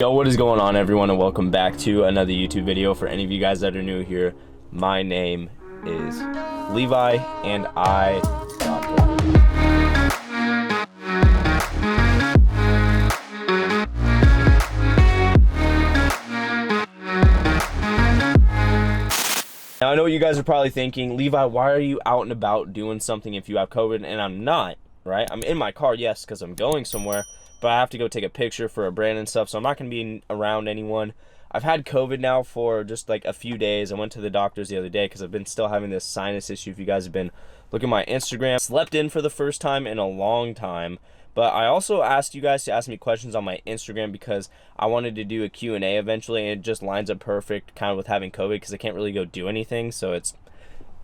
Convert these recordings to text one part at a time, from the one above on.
Yo, what is going on, everyone, and welcome back to another YouTube video. For any of you guys that are new here, my name is Levi, and I got COVID. Now, I know what you guys are probably thinking, Levi, why are you out and about doing something if you have COVID? And I'm not, right? I'm in my car, yes, because I'm going somewhere, but I have to go take a picture for a brand and stuff, so I'm not going to be around anyone. I've had COVID now for just like a few days. I went to the doctors the other day because I've been still having this sinus issue. If you guys have been looking at my Instagram, slept in for the first time in a long time. But I also asked you guys to ask me questions on my Instagram because I wanted to do a Q&A eventually, and it just lines up perfect kind of with having COVID because I can't really go do anything, so it's,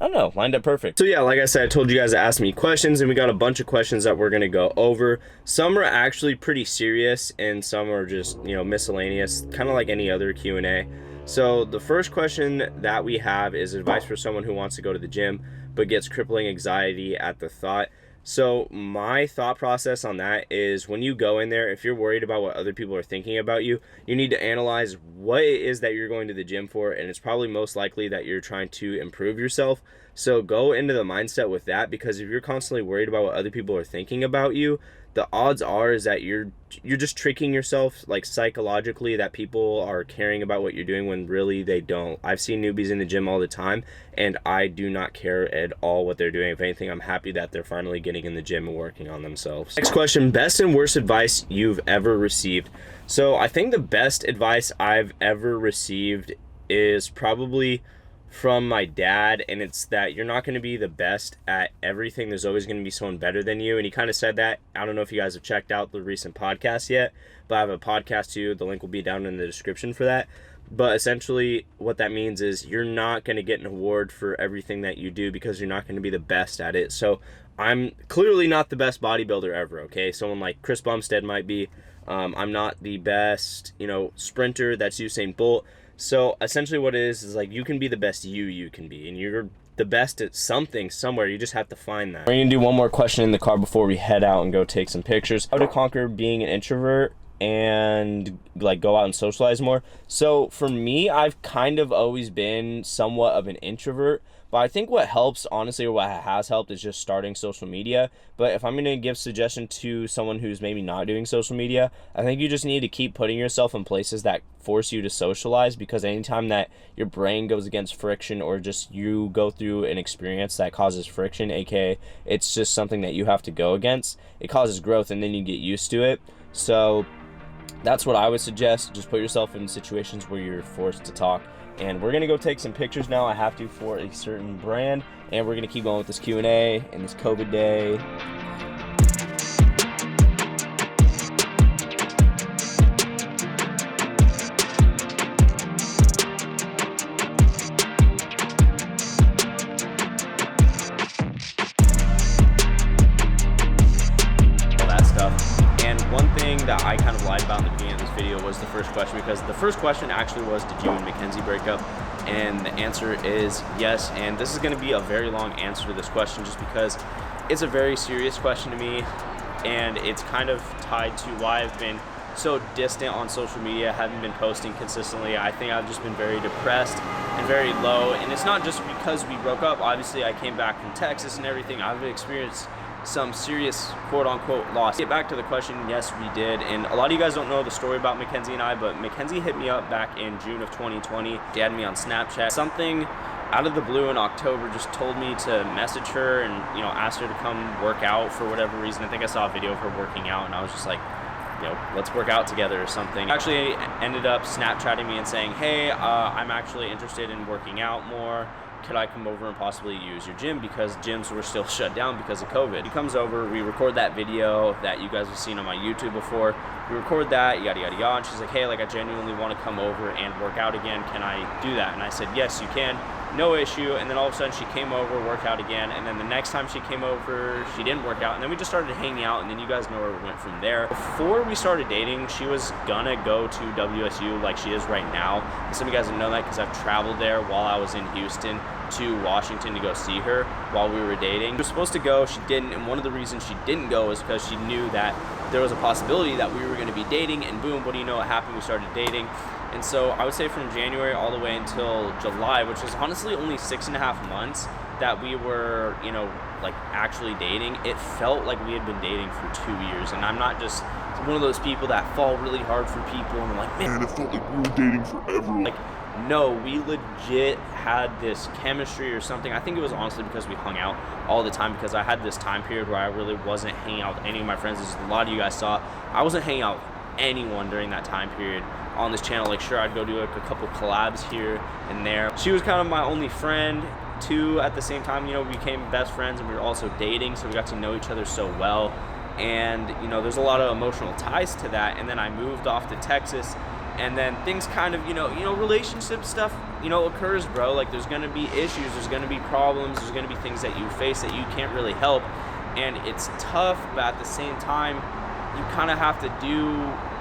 I don't know, lined up perfect. So yeah, like I said, I told you guys to ask me questions, and we got a bunch of questions that we're gonna go over. Some are actually pretty serious, and some are just, you know, miscellaneous, kind of like any other Q&A. So the first question that we have is advice for someone who wants to go to the gym but gets crippling anxiety at the thought. So my thought process on that is, when you go in there, if you're worried about what other people are thinking about you, you need to analyze what it is that you're going to the gym for, and it's probably most likely that you're trying to improve yourself. So go into the mindset with that, because if you're constantly worried about what other people are thinking about you, the odds are is that you're just tricking yourself, like, psychologically, that people are caring about what you're doing when really they don't. I've seen newbies in the gym all the time, and I do not care at all what they're doing. If anything, I'm happy that they're finally getting in the gym and working on themselves. Next question, best and worst advice you've ever received. So I think the best advice I've ever received is probably from my dad, and it's that you're not going to be the best at everything. There's always going to be someone better than you, and he kind of said that. I don't know if you guys have checked out the recent podcast yet, but I have a podcast too. The link will be down in the description for that. But essentially what that means is you're not going to get an award for everything that you do because you're not going to be the best at it. So I'm clearly not the best bodybuilder ever, okay? Someone like Chris Bumstead might be. I'm not the best, sprinter. That's Usain Bolt. So essentially what it is like, you can be the best you can be, and you're the best at something somewhere. You just have to find that. We're gonna do one more question in the car before we head out and go take some pictures. How to conquer being an introvert and like go out and socialize more. So for me, I've kind of always been somewhat of an introvert, but I think what helps, honestly, or what has helped, is just starting social media. But if I'm going to give suggestion to someone who's maybe not doing social media, I think you just need to keep putting yourself in places that force you to socialize, because anytime that your brain goes against friction, or just you go through an experience that causes friction, aka it's just something that you have to go against, it causes growth, and then you get used to it. So that's what I would suggest. Just put yourself in situations where you're forced to talk. And we're gonna go take some pictures now. I have to for a certain brand, and we're gonna keep going with this Q&A and this COVID day. That I kind of lied about in the beginning of this video was the first question, because the first question actually was, did you and Mackenzie break up? And the answer is yes. And this is going to be a very long answer to this question, just because it's a very serious question to me, and it's kind of tied to why I've been so distant on social media, haven't been posting consistently. I think I've just been very depressed and very low, and it's not just because we broke up. Obviously I came back from Texas and everything. I've experienced some serious quote-unquote loss. Get back to the question, yes, we did. And a lot of you guys don't know the story about Mackenzie and I, but Mackenzie hit me up back in June of 2020. She had me on Snapchat. Something out of the blue in October just told me to message her and, ask her to come work out for whatever reason. I think I saw a video of her working out, and I was just like, let's work out together or something. Actually ended up Snapchatting me and saying, hey, I'm actually interested in working out more. Could I come over and possibly use your gym, because gyms were still shut down because of COVID. He comes over, we record that video that you guys have seen on my YouTube before. We record that, yada, yada, yada. And she's like, hey, like, I genuinely want to come over and work out again. Can I do that? And I said, yes, you can. No issue. And then all of a sudden she came over, worked out again. And then the next time she came over, she didn't work out. And then we just started hanging out, and then you guys know where we went from there. Before we started dating, she was gonna go to WSU like she is right now. And some of you guys didn't know that because I've traveled there while I was in Houston to Washington to go see her while we were dating. She was supposed to go, she didn't, and one of the reasons she didn't go is because she knew that there was a possibility that we were going to be dating, and boom, what do you know, what happened? We started dating. And so I would say from January all the way until July, which was honestly only 6.5 months that we were, you know, like actually dating, it felt like we had been dating for 2 years. And I'm not just one of those people that fall really hard for people and I'm like, man, it felt like we were dating forever. Like, no, we legit had this chemistry or something. I think it was honestly because we hung out all the time, because I had this time period where I really wasn't hanging out with any of my friends. As a lot of you guys saw, I wasn't hanging out with anyone during that time period on this channel. Like, sure, I'd go do like a couple collabs here and there. She was kind of my only friend too at the same time. You know, we became best friends and we were also dating, so we got to know each other so well. And you know, there's a lot of emotional ties to that. And then I moved off to Texas, and then things kind of, you know, relationship stuff, you know, occurs, bro. Like, there's gonna be issues, there's gonna be problems, there's gonna be things that you face that you can't really help, and it's tough, but at the same time, you kind of have to do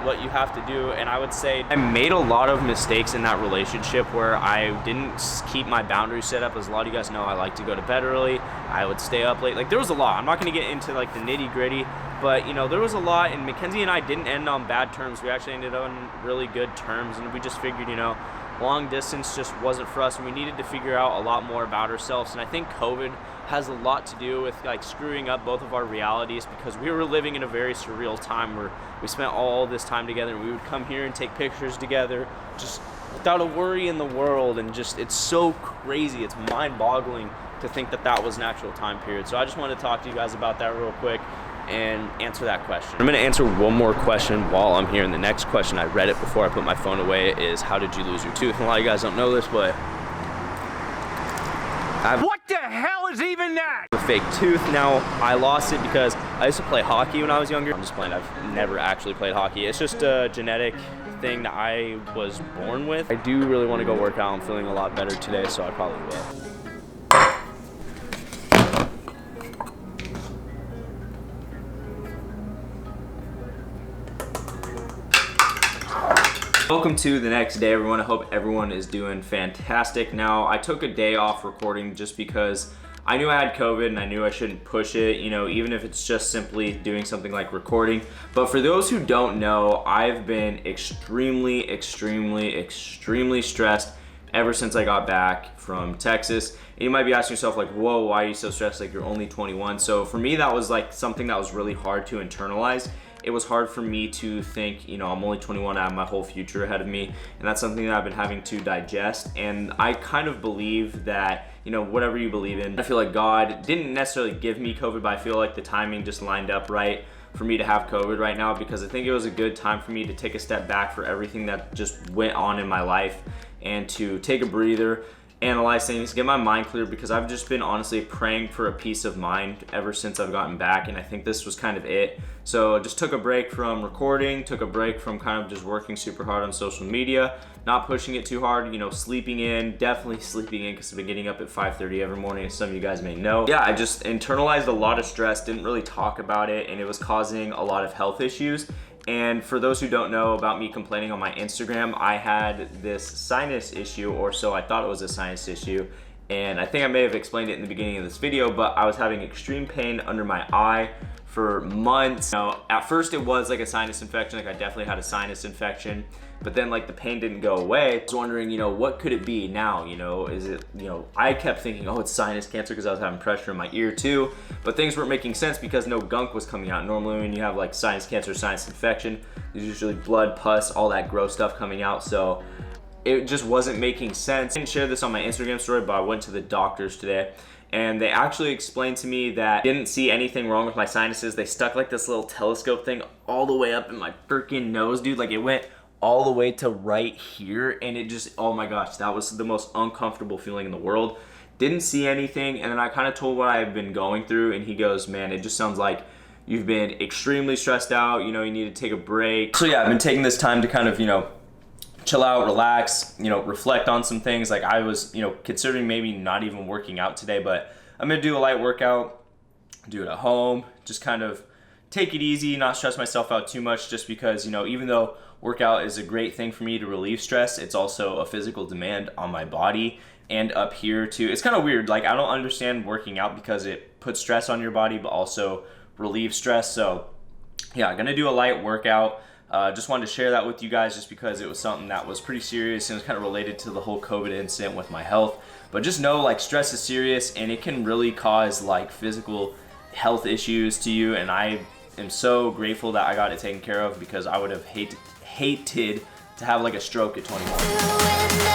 what you have to do. And I would say I made a lot of mistakes in that relationship where I didn't keep my boundaries set up. As a lot of you guys know, I like to go to bed early, I would stay up late. Like, there was a lot. I'm not going to get into like the nitty gritty, but you know, there was a lot, and Mackenzie and I didn't end on bad terms. We actually ended on really good terms, and we just figured, you know, long distance just wasn't for us, and we needed to figure out a lot more about ourselves. And I think COVID has a lot to do with like screwing up both of our realities, because we were living in a very surreal time where we spent all this time together, and we would come here and take pictures together just without a worry in the world. And just, it's so crazy, it's mind-boggling to think that that was an actual time period. So I just wanted to talk to you guys about that real quick and answer that question. I'm going to answer one more question while I'm here, and the next question, I read it before I put my phone away, is how did you lose your tooth? And a lot of you guys don't know this, but what the hell is even that? A fake tooth. Now, I lost it because I used to play hockey when I was younger. I'm just playing, I've never actually played hockey. It's just a genetic thing that I was born with. I do really want to go work out. I'm feeling a lot better today, so I probably will. Welcome to the next day, everyone. I hope everyone is doing fantastic. Now, I took a day off recording just because I knew I had COVID and I knew I shouldn't push it, you know, even if it's just simply doing something like recording. But for those who don't know, I've been extremely stressed ever since I got back from Texas. And you might be asking yourself like, whoa, why are you so stressed? Like, you're only 21. So for me, that was like something that was really hard to internalize. It was hard for me to think, you know, I'm only 21, I have my whole future ahead of me. And that's something that I've been having to digest. And I kind of believe that, you know, whatever you believe in, I feel like God didn't necessarily give me COVID, but I feel like the timing just lined up right for me to have COVID right now, because I think it was a good time for me to take a step back for everything that just went on in my life and to take a breather, analyze things, get my mind clear, because I've just been honestly praying for a peace of mind ever since I've gotten back, and I think this was kind of it. So I just took a break from recording, took a break from kind of just working super hard on social media, not pushing it too hard, you know, sleeping in, definitely sleeping in, because I've been getting up at 5:30 every morning, as some of you guys may know. Yeah, I just internalized a lot of stress, didn't really talk about it, and it was causing a lot of health issues. And for those who don't know about me complaining on my Instagram, I had this sinus issue, or so I thought it was a sinus issue. And I think I may have explained it in the beginning of this video, but I was having extreme pain under my eye for months. Now, at first it was like a sinus infection, like I definitely had a sinus infection, but then like the pain didn't go away. I was wondering, you know, what could it be now? You know, is it, you know, I kept thinking, oh, it's sinus cancer, because I was having pressure in my ear too, but things weren't making sense because no gunk was coming out. Normally when you have like sinus cancer, sinus infection, there's usually blood, pus, all that gross stuff coming out. So it just wasn't making sense. I didn't share this on my Instagram story, but I went to the doctors today, and they actually explained to me that they didn't see anything wrong with my sinuses. They stuck like this little telescope thing all the way up in my freaking nose, dude. Like, it went all the way to right here, and it just, oh my gosh, that was the most uncomfortable feeling in the world. Didn't see anything, and then I kind of told what I've been going through, and he goes, man, it just sounds like you've been extremely stressed out, you know, you need to take a break. So yeah, I've been taking this time to kind of, you know, chill out, relax, you know, reflect on some things. Like, I was, you know, considering maybe not even working out today, but I'm gonna do a light workout, do it at home, just kind of take it easy, not stress myself out too much, just because, you know, even though workout is a great thing for me to relieve stress. It's also a physical demand on my body and up here too. It's kind of weird. Like, I don't understand working out because it puts stress on your body, but also relieves stress. So yeah, I'm gonna do a light workout. Just wanted to share that with you guys just because it was something that was pretty serious and it was kind of related to the whole COVID incident with my health. But just know, like, stress is serious and it can really cause like physical health issues to you, and I am so grateful that I got it taken care of, because I would have hated to have like a stroke at 21.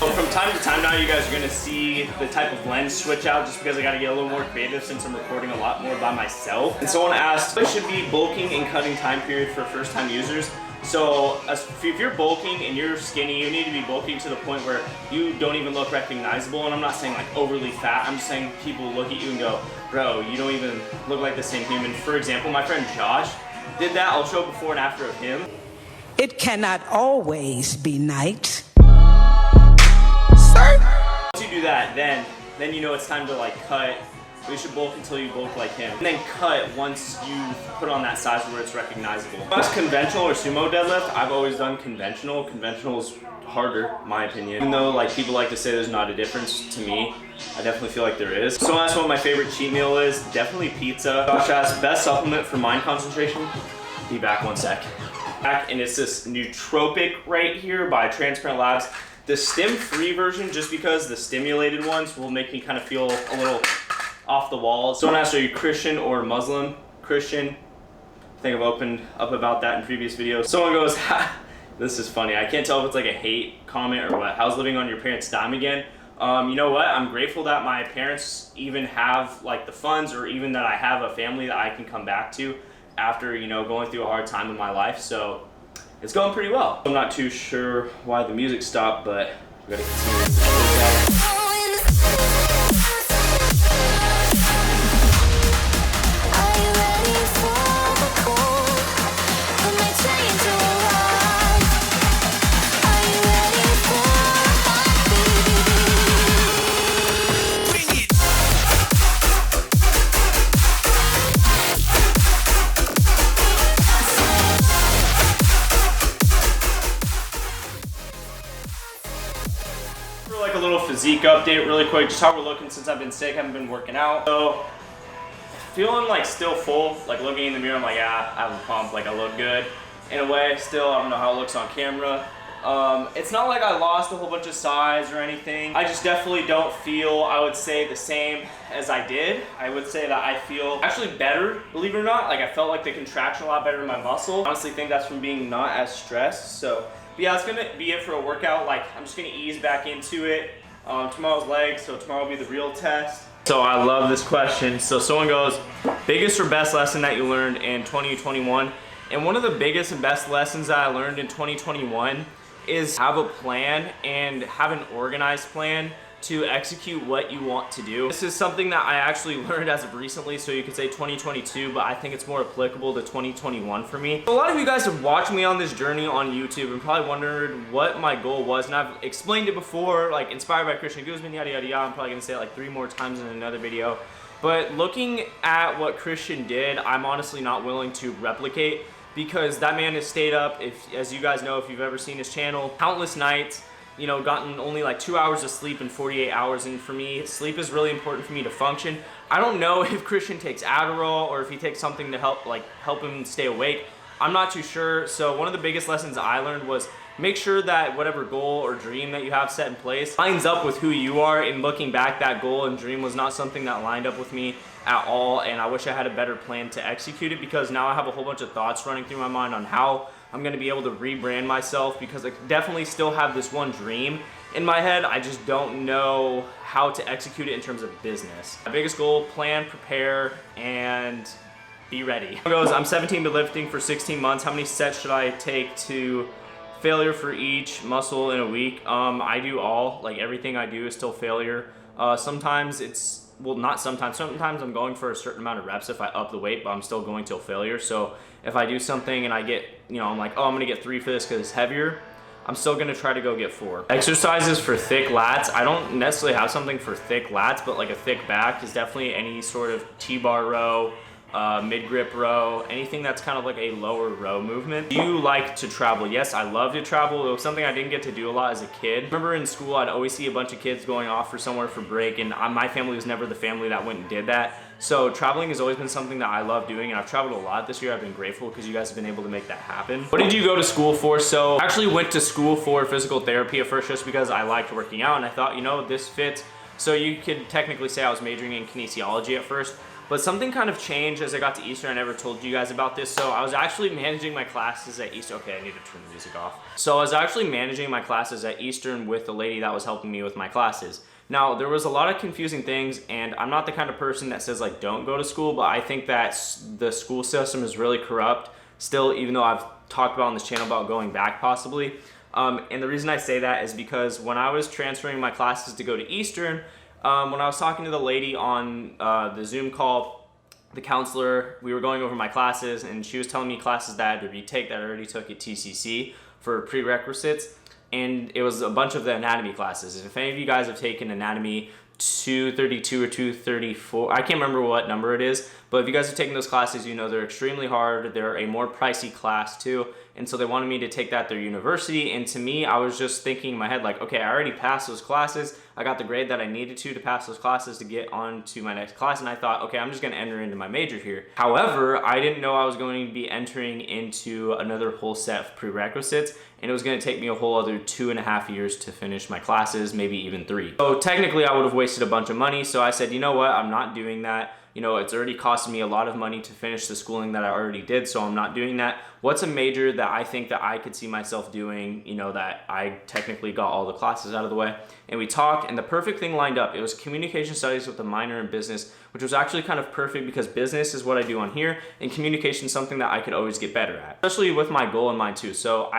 From time to time now, you guys are gonna see the type of lens switch out, just because I gotta get a little more creative since I'm recording a lot more by myself. And someone asked, what should be bulking and cutting time period for first time users? So if you're bulking and you're skinny, you need to be bulking to the point where you don't even look recognizable. And I'm not saying like overly fat, I'm just saying people look at you and go, bro, you don't even look like the same human. For example, my friend Josh did that. I'll show before and after of him. It cannot always be night. Once you do that, then you know it's time to like cut. You should bulk until you bulk like him. And then cut once you put on that size where it's recognizable. That's conventional or sumo deadlift. I've always done conventional. Conventional is harder, in my opinion. Even though like people like to say there's not a difference, to me, I definitely feel like there is. So that's what my favorite cheat meal is. Definitely pizza. Josh asked, best supplement for mind concentration? Be back one sec. And it's this nootropic right here by Transparent Labs. The stim-free version, just because the stimulated ones will make me kind of feel a little off the wall. Someone asked, are you Christian or Muslim? Christian. I think I've opened up about that in previous videos. Someone goes, ha, this is funny. I can't tell if it's like a hate comment or what. How's living on your parents' dime again? You know what? I'm grateful that my parents even have like the funds, or even that I have a family that I can come back to after, you know, going through a hard time in my life. So it's going pretty well. I'm not too sure why the music stopped, but we gotta continue. Like a little physique update really quick, just how we're looking since I've been sick, haven't been working out. So feeling like still full, like looking in the mirror, I'm like, yeah, I have a pump, like I look good in a way still. I don't know how it looks on camera. It's not like I lost a whole bunch of size or anything. I just definitely don't feel, I would say, the same as I did. I would say that I feel actually better, believe it or not. Like I felt like the contraction a lot better in my muscle. I honestly think that's from being not as stressed. So but yeah, it's gonna be it for a workout. Like, I'm just gonna ease back into it. Tomorrow's legs, so tomorrow will be the real test. So I love this question. So someone goes, biggest or best lesson that you learned in 2021? And one of the biggest and best lessons that I learned in 2021 is have a plan and have an organized plan to execute what you want to do. This is something that I actually learned as of recently, so you could say 2022, but I think it's more applicable to 2021 for me. A lot of you guys have watched me on this journey on YouTube and probably wondered what my goal was, and I've explained it before, like inspired by Christian Guzman, yada yada yada. I'm probably gonna say it like 3 more times in another video. But looking at what Christian did, I'm honestly not willing to replicate, because that man has stayed up, if, as you guys know, if you've ever seen his channel, countless nights, you know, gotten only like 2 hours of sleep in 48 hours. And for me, sleep is really important for me to function. I don't know if Christian takes Adderall or if he takes something to help him stay awake. I'm not too sure. So one of the biggest lessons I learned was make sure that whatever goal or dream that you have set in place lines up with who you are. And looking back, that goal and dream was not something that lined up with me at all, and I wish I had a better plan to execute it, because now I have a whole bunch of thoughts running through my mind on how I'm going to be able to rebrand myself, because I definitely still have this one dream in my head. I just don't know how to execute it in terms of business. My biggest goal: plan, prepare, and be ready. It goes, I'm 17 but lifting for 16 months. How many sets should I take to failure for each muscle in a week. I do all, like everything I do is still failure. Sometimes it's, well, not sometimes I'm going for a certain amount of reps if I up the weight, but I'm still going till failure. So if I do something and I get, I'm like, oh, I'm gonna get 3 for this because it's heavier, I'm still gonna try to go get 4. Exercises for thick lats. I don't necessarily have something for thick lats, but like a thick back is definitely any sort of T-bar row, mid-grip row, anything that's kind of like a lower row movement. Do you like to travel? Yes, I love to travel. It was something I didn't get to do a lot as a kid. Remember in school, I'd always see a bunch of kids going off for somewhere for break, and my family was never the family that went and did that. So traveling has always been something that I love doing, and I've traveled a lot this year. I've been grateful because you guys have been able to make that happen. What did you go to school for? So I actually went to school for physical therapy at first just because I liked working out, and I thought, this fits. So you could technically say I was majoring in kinesiology at first. But something kind of changed as I got to Eastern. I never told you guys about this. So I was actually managing my classes at Eastern. Okay, I need to turn the music off. So I was actually managing my classes at Eastern with the lady that was helping me with my classes. Now, there was a lot of confusing things, and I'm not the kind of person that says, like, don't go to school, but I think that the school system is really corrupt still, even though I've talked about on this channel about going back possibly. And the reason I say that is because when I was transferring my classes to go to Eastern, when I was talking to the lady on the Zoom call, the counselor, we were going over my classes, and she was telling me classes that I had to retake that I already took at TCC for prerequisites, and it was a bunch of the anatomy classes. If any of you guys have taken anatomy 232 or 234, I can't remember what number it is, but if you guys have taken those classes, they're extremely hard. They're a more pricey class too, and so they wanted me to take that at their university. And to me, I was just thinking in my head, like, okay, I already passed those classes. I got the grade that I needed to pass those classes to get on to my next class, and I thought, okay, I'm just gonna enter into my major here. However, I didn't know I was going to be entering into another whole set of prerequisites, and it was gonna take me a whole other 2.5 years to finish my classes, maybe even 3. So technically I would have wasted a bunch of money, so I said, you know what, I'm not doing that. It's already costing me a lot of money to finish the schooling that I already did, so I'm not doing that. What's a major that I think that I could see myself doing, that I technically got all the classes out of the way? And we talked, and the perfect thing lined up. It was communication studies with a minor in business, which was actually kind of perfect because business is what I do on here, and communication is something that I could always get better at, especially with my goal in mind too. So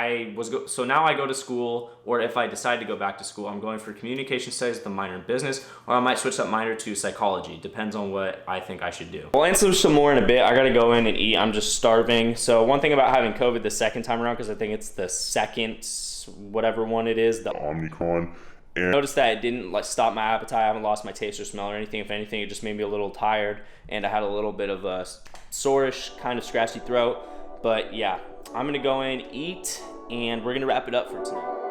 so now I go to school, or if I decide to go back to school, I'm going for communication studies with a minor in business, or I might switch that minor to psychology. Depends on what I think I should do. We'll answer some more in a bit. I gotta go in and eat. I'm just starving. So one thing about having COVID the second time around, because I think it's the second, whatever one it is, the Omicron. And notice that it didn't stop my appetite. I haven't lost my taste or smell or anything. If anything, it just made me a little tired, and I had a little bit of a sore-ish, kind of scratchy throat. But yeah, I'm gonna go in, eat, and we're gonna wrap it up for tonight.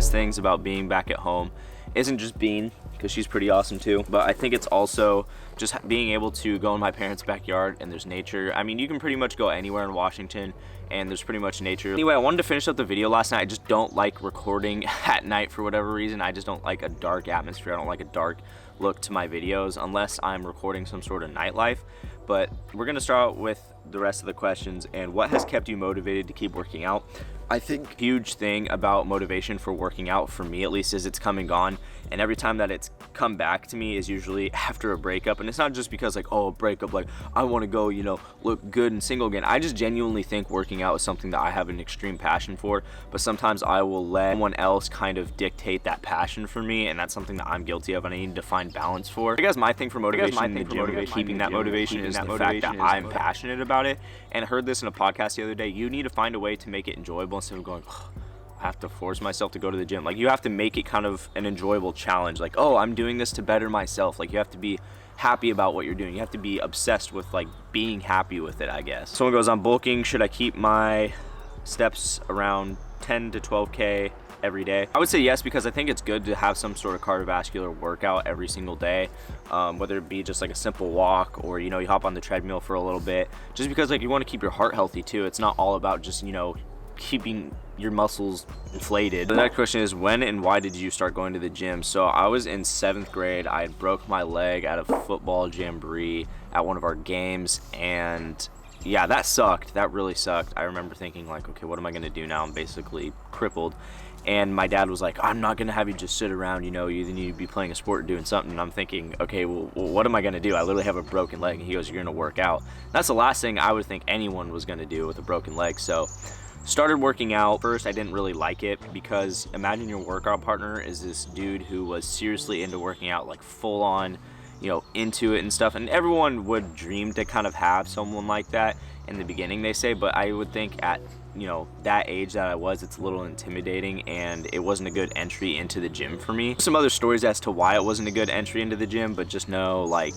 Things about being back at home isn't just Bean, because she's pretty awesome too, but I think it's also just being able to go in my parents' backyard and there's nature. I mean, you can pretty much go anywhere in Washington and there's pretty much nature. Anyway, I wanted to finish up the video last night. I just don't like recording at night for whatever reason. I just don't like a dark atmosphere. I don't like a dark look to my videos unless I'm recording some sort of nightlife. But we're gonna start out with the rest of the questions. And what has kept you motivated to keep working out? I think a huge thing about motivation for working out, for me at least, is it's come and gone. And every time that it's come back to me is usually after a breakup. And it's not just because a breakup, I want to go, look good and single again. I just genuinely think working out is something that I have an extreme passion for. But sometimes I will let someone else kind of dictate that passion for me. And that's something that I'm guilty of and I need to find balance for. I guess my thing for motivation, keeping that motivation is the fact that I'm passionate about it. And I heard this in a podcast the other day. You need to find a way to make it enjoyable instead of going, I have to force myself to go to the gym. You have to make it kind of an enjoyable challenge. I'm doing this to better myself. You have to be happy about what you're doing. You have to be obsessed with being happy with it, I guess. Someone goes, I'm bulking. Should I keep my steps around 10 to 12K every day? I would say yes, because I think it's good to have some sort of cardiovascular workout every single day, whether it be just a simple walk or, you hop on the treadmill for a little bit, just because you want to keep your heart healthy too. It's not all about just, keeping your muscles inflated. The next question is, when and why did you start going to the gym? So I was in 7th grade. I had broke my leg at a football jamboree at one of our games, and yeah, that sucked. That really sucked. I remember thinking like, okay, what am I gonna do now? I'm basically crippled. And my dad was like, I'm not gonna have you just sit around, you know, you either need to be playing a sport or doing something. And I'm thinking, okay, well, what am I gonna do? I literally have a broken leg. And he goes, you're gonna work out. That's the last thing I would think anyone was gonna do with a broken leg. So started working out. First, I didn't really like it, because imagine your workout partner is this dude who was seriously into working out, like full on, you know, into it and stuff. And everyone would dream to kind of have someone like that in the beginning, they say, but I would think at, you know, that age that I was, it's a little intimidating, and it wasn't a good entry into the gym for me. Some other stories as to why it wasn't a good entry into the gym, but just know, like,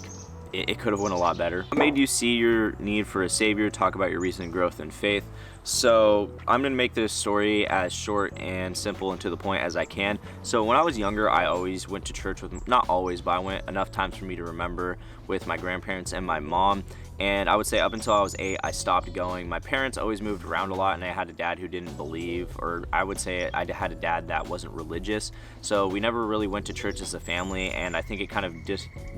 it could have went a lot better. What made you see your need for a savior? Talk about your recent growth in faith. So I'm gonna make this story as short and simple and to the point as I can. So when I was younger, I always went to church with, not always, but I went enough times for me to remember, with my grandparents and my mom. And I would say up until I was 8, I stopped going. My parents always moved around a lot, and I had a dad who didn't believe, or I would say I had a dad that wasn't religious. So we never really went to church as a family, and I think it kind of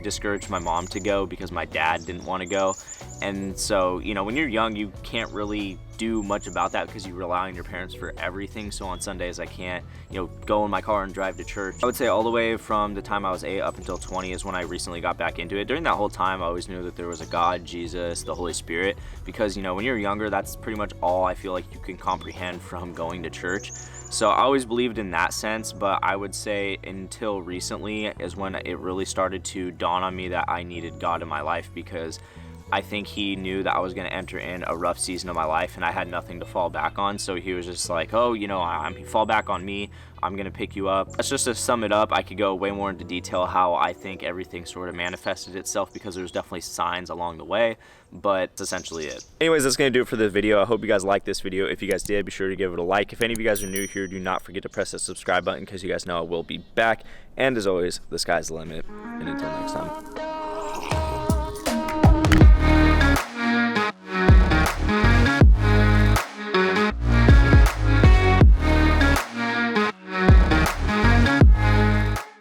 discouraged my mom to go because my dad didn't want to go. And so, you know, when you're young, you can't really do much about that because you rely on your parents for everything. So on Sundays, I can't, you know, go in my car and drive to church. I would say all the way from the time I was 8 up until 20 is when I recently got back into it. During that whole time, I always knew that there was a God, Jesus, the Holy Spirit, because, you know, when you're younger, that's pretty much all I feel like you can comprehend from going to church. So I always believed in that sense, but I would say until recently is when it really started to dawn on me that I needed God in my life, because I think he knew that I was going to enter in a rough season of my life and I had nothing to fall back on. So he was just like, oh, you know, fall back on me. I'm going to pick you up. That's just to sum it up. I could go way more into detail how I think everything sort of manifested itself, because there's definitely signs along the way, but that's essentially it. Anyways, that's going to do it for the video. I hope you guys liked this video. If you guys did, be sure to give it a like. If any of you guys are new here, do not forget to press that subscribe button, because you guys know I will be back. And as always, the sky's the limit. And until next time.